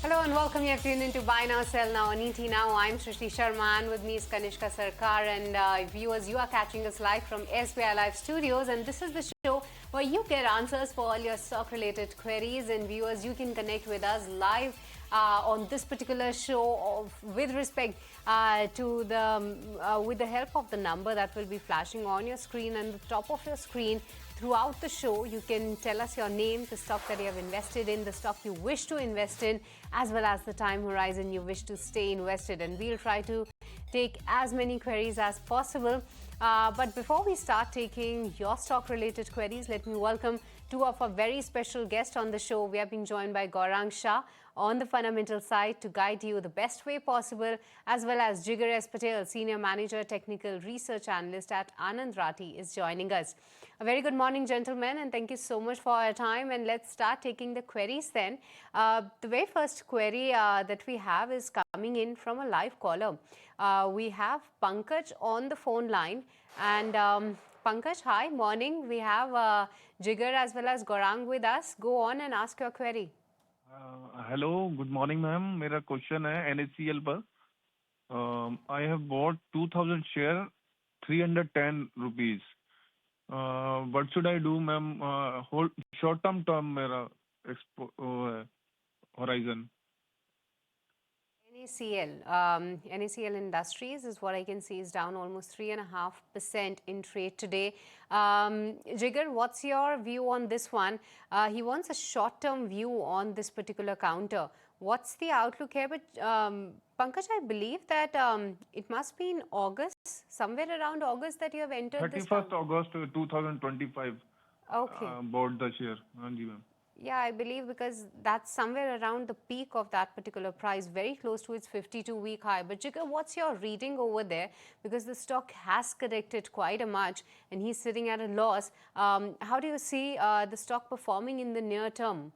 Hello and welcome. You have tuned into Buy Now, Sell Now on ET Now. I'm Srishti Sharma and with me is Kanishka Sarkar. And viewers, you are catching us live from SBI Live Studios. And this is the show where you get answers for all your stock-related queries. And viewers, you can connect with us live on this particular show with respect to with the help of the number that will be flashing on your screen and the top of your screen. Throughout the show, you can tell us your name, the stock that you have invested in, the stock you wish to invest in, as well as the time horizon you wish to stay invested. And we'll try to take as many queries as possible. But before we start taking your stock-related queries, let me welcome two of our very special guests on the show. We have been joined by Gaurang Shah on the fundamental side to guide you the best way possible, as well as Jigar S. Patel, Senior Manager, Technical Research Analyst at Anand Rathi, is joining us. A very good morning, gentlemen, and thank you so much for your time. And let's start taking the queries then. The very first query that we have is coming in from a live caller. We have Pankaj on the phone line. And Pankaj, hi, morning. We have Jigar as well as Gaurang with us. Go on and ask your query. Hello good morning ma'am मेरा question है NACL पर I have bought 2000 share 310 rupees what should I do ma'am hold short term मेरा horizon NACL Industries is what I can see is down almost 3.5% in trade today. Jigar, what's your view on this one? He wants a short-term view on this particular counter. What's the outlook here? But Pankaj, I believe that it must be in August, somewhere around August that you have entered this. 31st August 2025. Okay. Bought the share. हाँ जी ma'am. Yeah, I believe because that's somewhere around the peak of that particular price, very close to its 52-week high. But Jigar, what's your reading over there? Because the stock has corrected quite a much and he's sitting at a loss. How do you see the stock performing in the near term?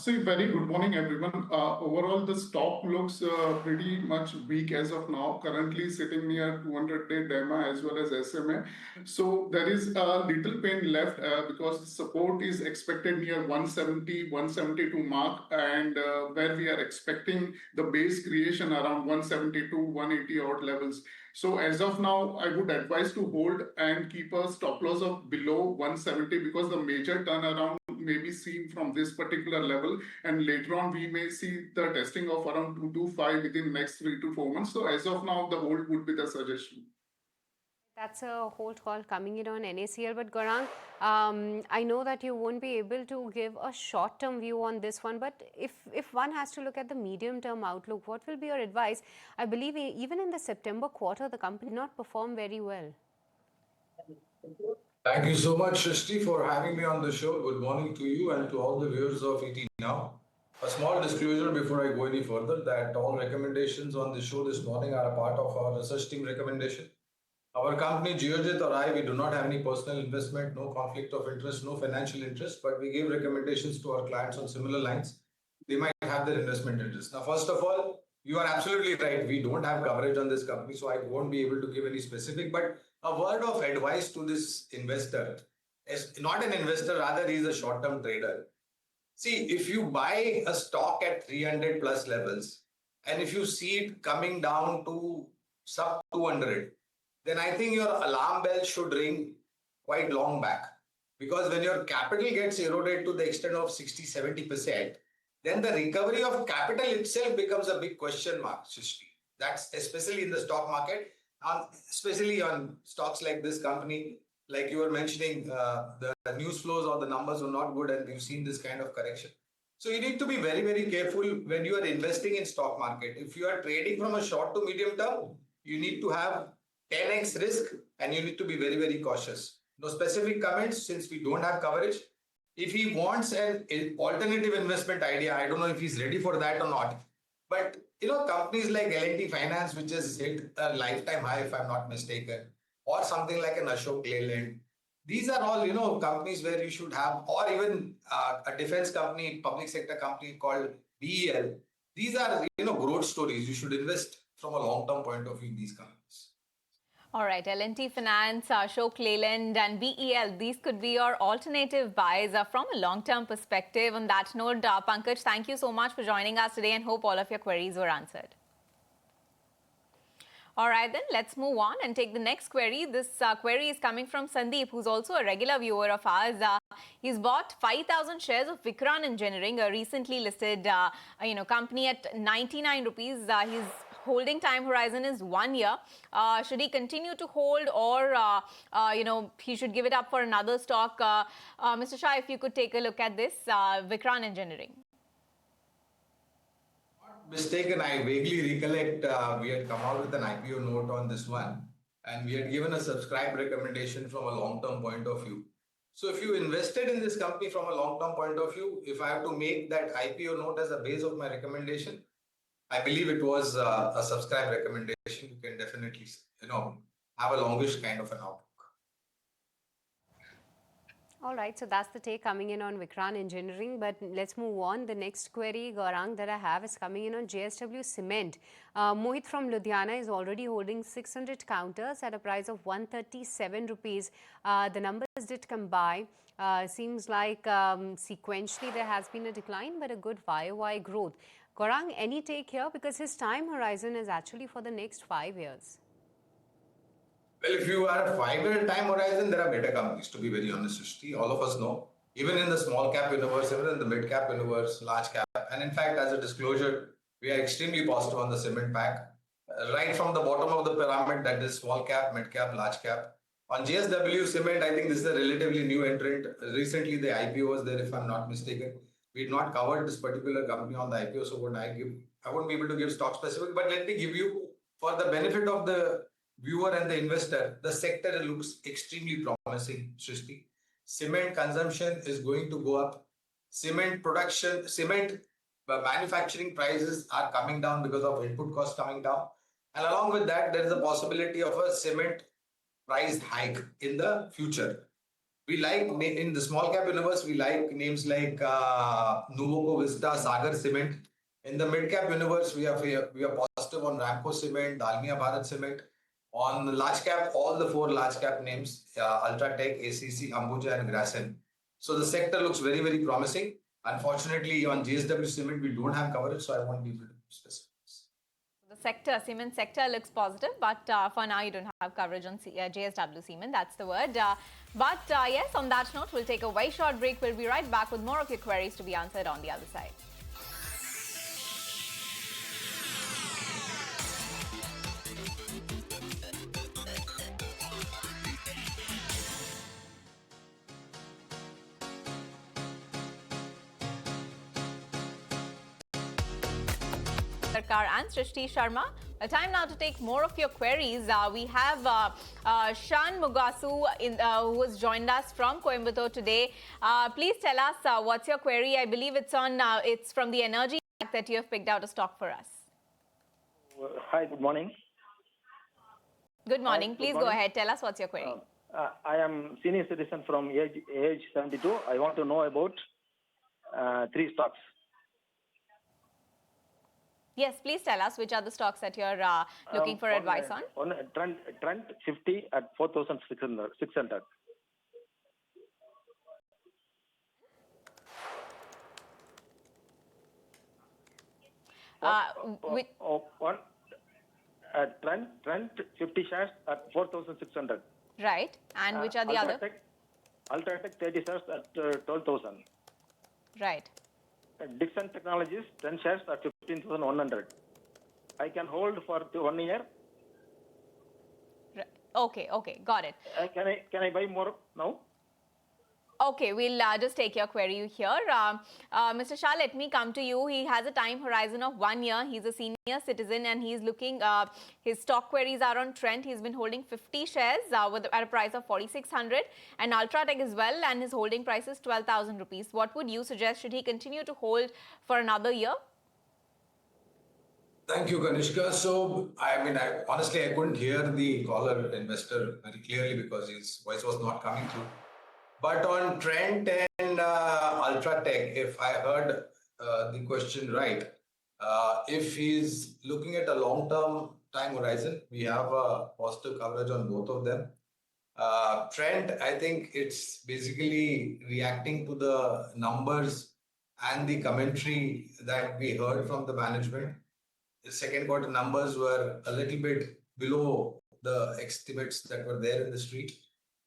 Very good morning, everyone. Overall, the stock looks pretty much weak as of now, currently sitting near 200-day DEMA as well as SMA. So there is a little pain left because the support is expected near 170, 172 mark, and where we are expecting the base creation around 172, 180 odd levels. So as of now, I would advise to hold and keep a stop loss of below 170 because the major turnaround may be seen from this particular level, and later on we may see the testing of around 225 within next 3 to 4 months. So as of now, the hold would be the suggestion. That's a hold call coming in on NACL. But Gaurang, I know that you won't be able to give a short-term view on this one, but if one has to look at the medium-term outlook, what will be your advice? I believe even in the September quarter, the company did not perform very well. Thank you so much, Srishti, for having me on the show. Good morning to you and to all the viewers of ET Now. A small disclosure before I go any further that all recommendations on the show this morning are a part of our research team recommendation. Our company, Geojit or I, we do not have any personal investment, no conflict of interest, no financial interest, but we give recommendations to our clients on similar lines. They might have their investment interest. Now, first of all, you are absolutely right. We don't have coverage on this company, so I won't be able to give any specific, but a word of advice to this investor, is not an investor, rather he is a short-term trader. See, if you buy a stock at 300 plus levels, and if you see it coming down to sub 200, then I think your alarm bell should ring quite long back. Because when your capital gets eroded to the extent of 60-70%, then the recovery of capital itself becomes a big question mark, Srishti. That's especially in the stock market, especially on stocks like this company. Like you were mentioning, the news flows or the numbers were not good and we've seen this kind of correction. So you need to be very, very careful when you are investing in stock market. If you are trading from a short to medium term, you need to have 10x risk and you need to be very, very cautious. No specific comments since we don't have coverage. If he wants an alternative investment idea, I don't know if he's ready for that or not. But companies like L&T Finance, which has hit a lifetime high, if I'm not mistaken, or something like an Ashok Leyland. These are all, companies where you should have, or even a defense company, public sector company called BEL. These are, growth stories. You should invest from a long-term point of view in these companies. All right, L&T Finance, Ashok Leyland and BEL, these could be your alternative buys from a long-term perspective. On that note, Pankaj, thank you so much for joining us today and hope all of your queries were answered. All right, then let's move on and take the next query. This query is coming from Sandeep, who's also a regular viewer of ours. He's bought 5,000 shares of Vikran Engineering, a recently listed company at 99 rupees. His holding time horizon is 1 year. Should he continue to hold, or he should give it up for another stock? Mr. Shah, if you could take a look at this, Vikran Engineering. Mistaken, I vaguely recollect we had come out with an IPO note on this one, and we had given a subscribe recommendation from a long-term point of view. So if you invested in this company from a long-term point of view, if I have to make that IPO note as a base of my recommendation, I believe it was a subscribe recommendation. You can definitely, have a longish kind of an outlook. All right, so that's the take coming in on Vikran Engineering. But let's move on. The next query, Gaurang, that I have is coming in on JSW Cement. Mohit from Ludhiana is already holding 600 counters at a price of 137 rupees. The numbers did come by. Seems like sequentially there has been a decline, but a good YOY growth. Gaurang, any take here? Because his time horizon is actually for the next 5 years. Well, if you are a 5-year time horizon, there are better companies, to be very honest, Srishti. All of us know, even in the small cap universe, even in the mid cap universe, large cap. And in fact, as a disclosure, we are extremely positive on the cement pack. Right from the bottom of the pyramid, that is small cap, mid cap, large cap. On JSW Cement, I think this is a relatively new entrant. Recently, the IPO was there, if I'm not mistaken. We had not covered this particular company on the IPO, so I won't be able to give stock specific, but let me give you, for the benefit of the viewer and the investor, the sector looks extremely promising, Srishti. Cement consumption is going to go up. Cement manufacturing prices are coming down because of input costs coming down. And along with that, there is a possibility of a cement price hike in the future. We like, in the small cap universe, we like names like Nuvoco Vista, Sagar Cement. In the mid cap universe, we are positive on Ramco Cement, Dalmia Bharat Cement. On the large cap, all the 4 large cap names, Ultratech, ACC, Ambuja and Grasim. So the sector looks very, very promising. Unfortunately, on JSW Cement, we don't have coverage, so I won't be able to give specifics. The cement sector looks positive, but for now you don't have coverage on JSW Cement, that's the word. But yes, on that note, we'll take a very short break. We'll be right back with more of your queries to be answered on the other side. Sarkar and Srishti Sharma. Time now to take more of your queries. We have Shan Mugasu who has joined us from Coimbatore today. Please tell us what's your query. I believe it's from the energy that you have picked out a stock for us. Hi, good morning. Good morning. Please go ahead. Tell us what's your query. I am senior citizen from age 72. I want to know about 3 stocks. Yes, please tell us which are the stocks that you're looking for advice on. On Trent 50 at 4,600. Trent 50 shares at 4,600. Right. And which are the other? Ultratech 30 shares at 12,000. Right. Dixon Technologies 10 shares at 15,100. I can hold for 1 year. Okay, got it. Can I buy more now? Okay, we'll just take your query here. Mr. Shah, let me come to you. He has a time horizon of 1 year. He's a senior citizen and he's looking, his stock queries are on Trent. He's been holding 50 shares at a price of 4,600 and Ultratech as well, and his holding price is 12,000 rupees. What would you suggest? Should he continue to hold for another year? Thank you, Kanishka. So, honestly, I couldn't hear the caller investor very clearly because his voice was not coming through. But on Trent and Ultratech, if I heard the question right, if he's looking at a long-term time horizon, we have a positive coverage on both of them. Trend, I think it's basically reacting to the numbers and the commentary that we heard from the management. The second quarter numbers were a little bit below the estimates that were there in the street.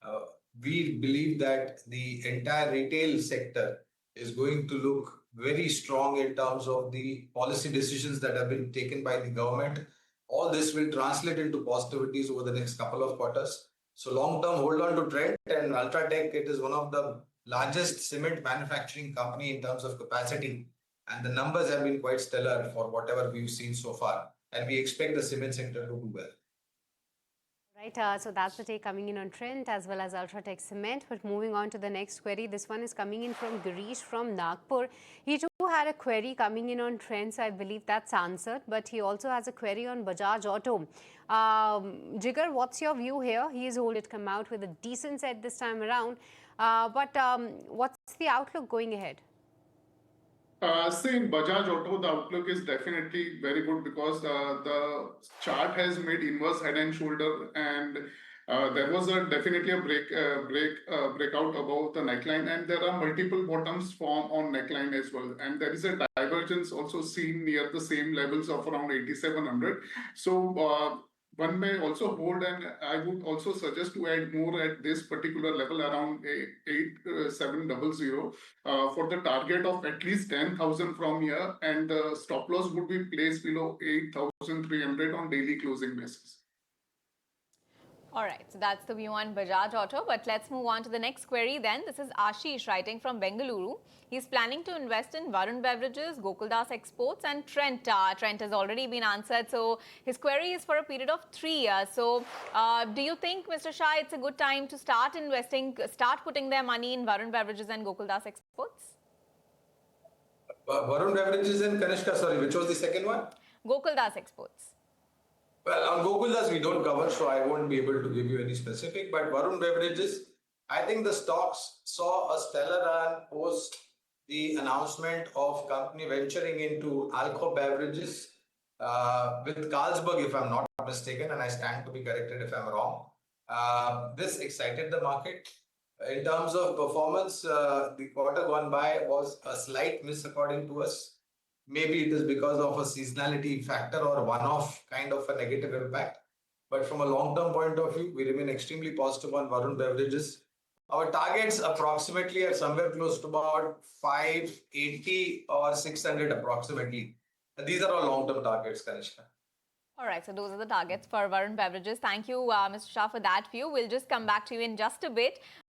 Uh, we believe that the entire retail sector is going to look very strong in terms of the policy decisions that have been taken by the government. All this will translate into positivities over the next couple of quarters. So long term, hold on to trend. And Ultratech, it is one of the largest cement manufacturing company in terms of capacity. And the numbers have been quite stellar for whatever we've seen so far. And we expect the cement sector to do well. Right, so that's the take coming in on Trent as well as Ultratech Cement. But moving on to the next query, this one is coming in from Girish from Nagpur. He too had a query coming in on Trent, so I believe that's answered. But he also has a query on Bajaj Auto. Jigar, what's your view here? He has come out with a decent set this time around. But what's the outlook going ahead? See, in Bajaj Auto, the outlook is definitely very good because the chart has made inverse head and shoulder, and there was definitely a breakout above the neckline, and there are multiple bottoms formed on neckline as well, and there is a divergence also seen near the same levels of around 8,700. So one may also hold, and I would also suggest to add more at this particular level around 8,700 for the target of at least 10,000 from here, and the stop loss would be placed below 8,300 on daily closing basis. All right, so that's the view on Bajaj Auto. But let's move on to the next query then. This is Ashish writing from Bengaluru. He's planning to invest in Varun Beverages, Gokuldas Exports and Trent. Trent has already been answered. So his query is for a period of 3 years. So do you think, Mr. Shah, it's a good time to start investing, start putting their money in Varun Beverages and Gokuldas Exports? Varun Beverages and Kanishka, sorry, which was the second one? Gokuldas Exports. Well, on Gokuldas, we don't cover, so I won't be able to give you any specific. But Varun Beverages, I think the stocks saw a stellar run post the announcement of company venturing into alcohol beverages with Carlsberg, if I'm not mistaken, and I stand to be corrected if I'm wrong. This excited the market. In terms of performance, the quarter gone by was a slight miss according to us. Maybe it is because of a seasonality factor or one-off kind of a negative impact. But from a long-term point of view, we remain extremely positive on Varun Beverages. Our targets approximately are somewhere close to about 580 or 600 approximately. These are our long-term targets, Kanishka. All right, so those are the targets for Varun Beverages. Thank you, Mr. Shah, for that view. We'll just come back to you in just a bit.